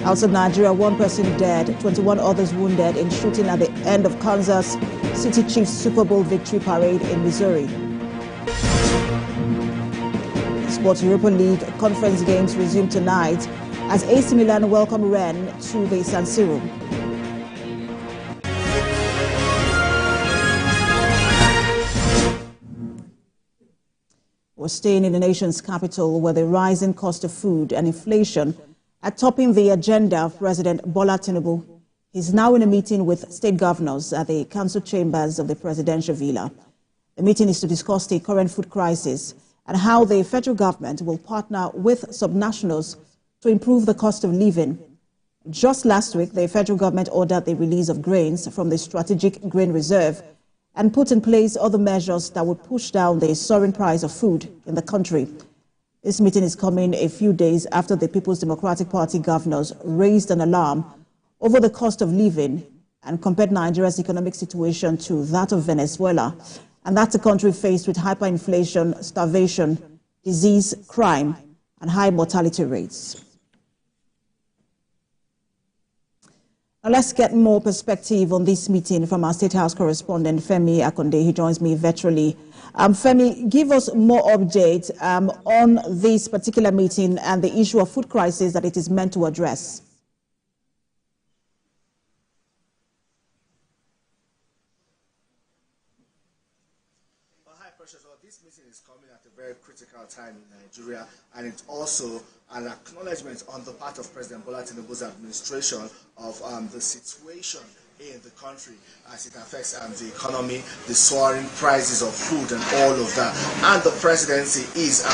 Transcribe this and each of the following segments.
Outside Nigeria, 1 person dead, 21 others wounded in shooting at the end of Kansas City Chiefs Super Bowl victory parade in Missouri. Sports Europa League conference games resume tonight as AC Milan welcome Rennes to the San Siro. We're staying in the nation's capital, where the rising cost of food and inflation are topping the agenda of President Bola Tinubu. He's now in a meeting with state governors at the council chambers of the presidential villa. The meeting is to discuss the current food crisis and how the federal government will partner with subnationals to improve the cost of living. Just last week, the federal government ordered the release of grains from the strategic grain reserve and put in place other measures that would push down the soaring price of food in the country. This meeting is coming a few days after the People's Democratic Party governors raised an alarm over the cost of living and compared Nigeria's economic situation to that of Venezuela. And that's a country faced with hyperinflation, starvation, disease, crime, and high mortality rates. Now let's get more perspective on this meeting from our State House correspondent, Femi Akande. He joins me virtually. Femi, give us more update on this particular meeting and the issue of food crisis that it is meant to address. Well, hi, Precious. Well, this meeting is coming at a very critical time in Nigeria, and it's also an acknowledgement on the part of President Bola Tinubu's administration of the situation in the country as it affects the economy, the soaring prices of food and all of that. And the presidency is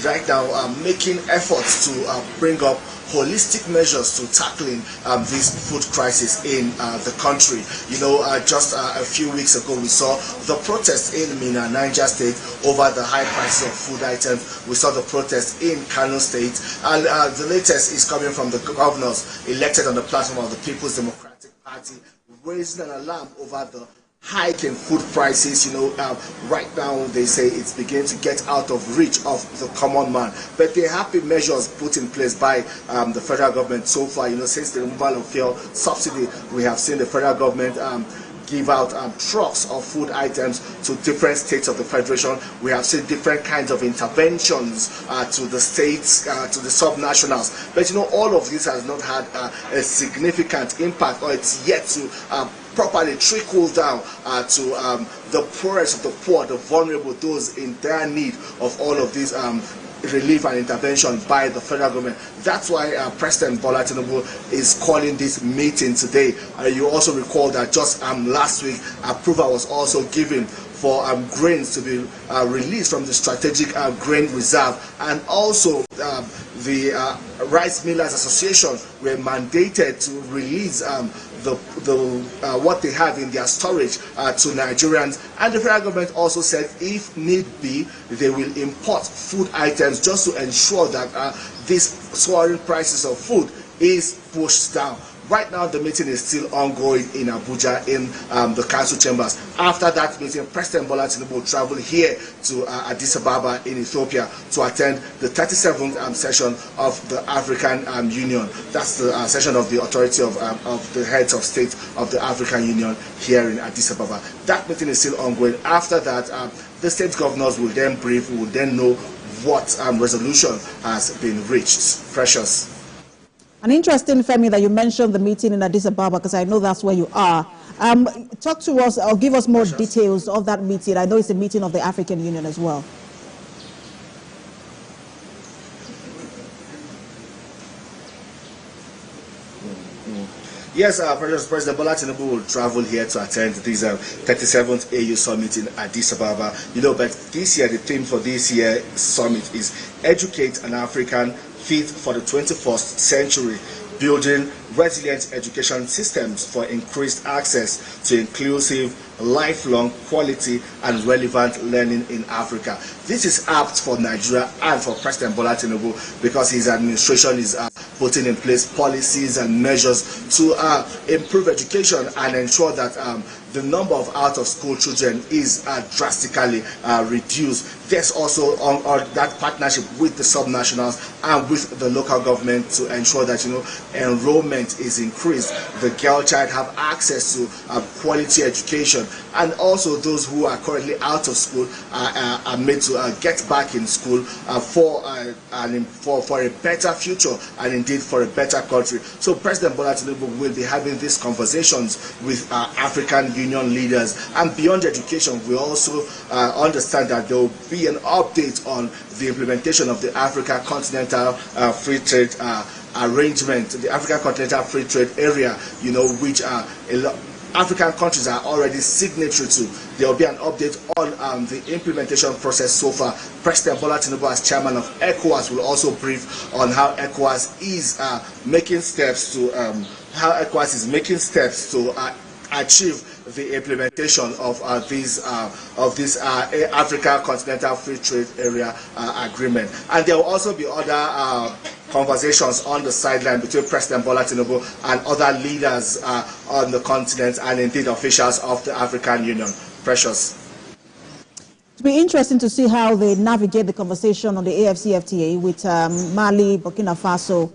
right now making efforts to bring up holistic measures to tackling this food crisis in the country. You know, just a few weeks ago we saw the protest in Minna, Niger State over the high prices of food items. We saw the protest in Kano State, and the latest is coming from the governors elected on the platform of the People's Democratic Party, raising an alarm over the hike in food prices. You know, right now they say it's beginning to get out of reach of the common man. But there have been measures put in place by the federal government so far. You know, since the removal of fuel subsidy, we have seen the federal government give out trucks of food items to different states of the federation. We have seen different kinds of interventions to the states, to the subnationals. But you know, all of this has not had a significant impact, or it's yet to properly trickle down to the poorest of the poor, the vulnerable, those in dire need of all of these relief and intervention by the federal government. That's why President Bola Tinubu is calling this meeting today. You also recall that just last week, approval was also given for grains to be released from the strategic grain reserve, and also the Rice Millers Association were mandated to release what they have in their storage to Nigerians. And the federal government also said if need be, they will import food items just to ensure that these soaring prices of food is pushed down. Right now, the meeting is still ongoing in Abuja in the council chambers. After that meeting, President Bola Tinubu will travel here to Addis Ababa in Ethiopia to attend the 37th session of the African Union. That's the session of the authority of the heads of state of the African Union here in Addis Ababa. That meeting is still ongoing. After that, the state governors will then brief, will then know what resolution has been reached. Precious. An interesting, Femi, that you mentioned the meeting in Addis Ababa, because I know that's where you are. Talk to us or give us more details of that meeting. I know it's a meeting of the African Union as well. Yes, President Bola Tinubu will travel here to attend this 37th AU Summit in Addis Ababa. You know, but this year, the theme for this year's summit is Educate an African Fit for the 21st Century, building resilient education systems for increased access to inclusive, lifelong, quality, and relevant learning in Africa. This is apt for Nigeria and for President Bola Tinubu because his administration is putting in place policies and measures to improve education and ensure that the number of out-of-school children is drastically reduced. There's also that partnership with the subnationals and with the local government to ensure that enrollment is increased. The girl child have access to quality education, and also those who are currently out of school are made to get back in school for a better future and indeed for a better country. So President Bola Tinubu will be having these conversations with African Union leaders, and beyond education, we also understand that there will be an update on the implementation of the Africa Continental Free Trade Arrangement, the Africa Continental Free Trade Area, which African countries are already signatory to. There will be an update on the implementation process so far. President Bola Tinubu, as chairman of ECOWAS, will also brief on how ECOWAS is making steps to achieve the implementation of this Africa Continental Free Trade Area agreement. And there will also be other conversations on the sideline between President Bola Tinubu and other leaders on the continent and indeed officials of the African Union. Precious. It'll be interesting to see how they navigate the conversation on the AFCFTA with Mali, Burkina Faso,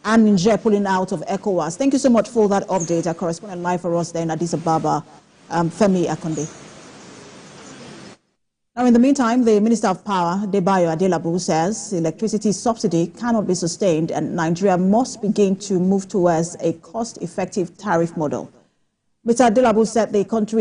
and Niger pulling out of ECOWAS. Thank you so much for that update. Our correspondent live for us there in Addis Ababa, Femi Akande. Now, in the meantime, the Minister of Power, Debayo Adelabu, says electricity subsidy cannot be sustained and Nigeria must begin to move towards a cost-effective tariff model. Mr. Adelabu said the country is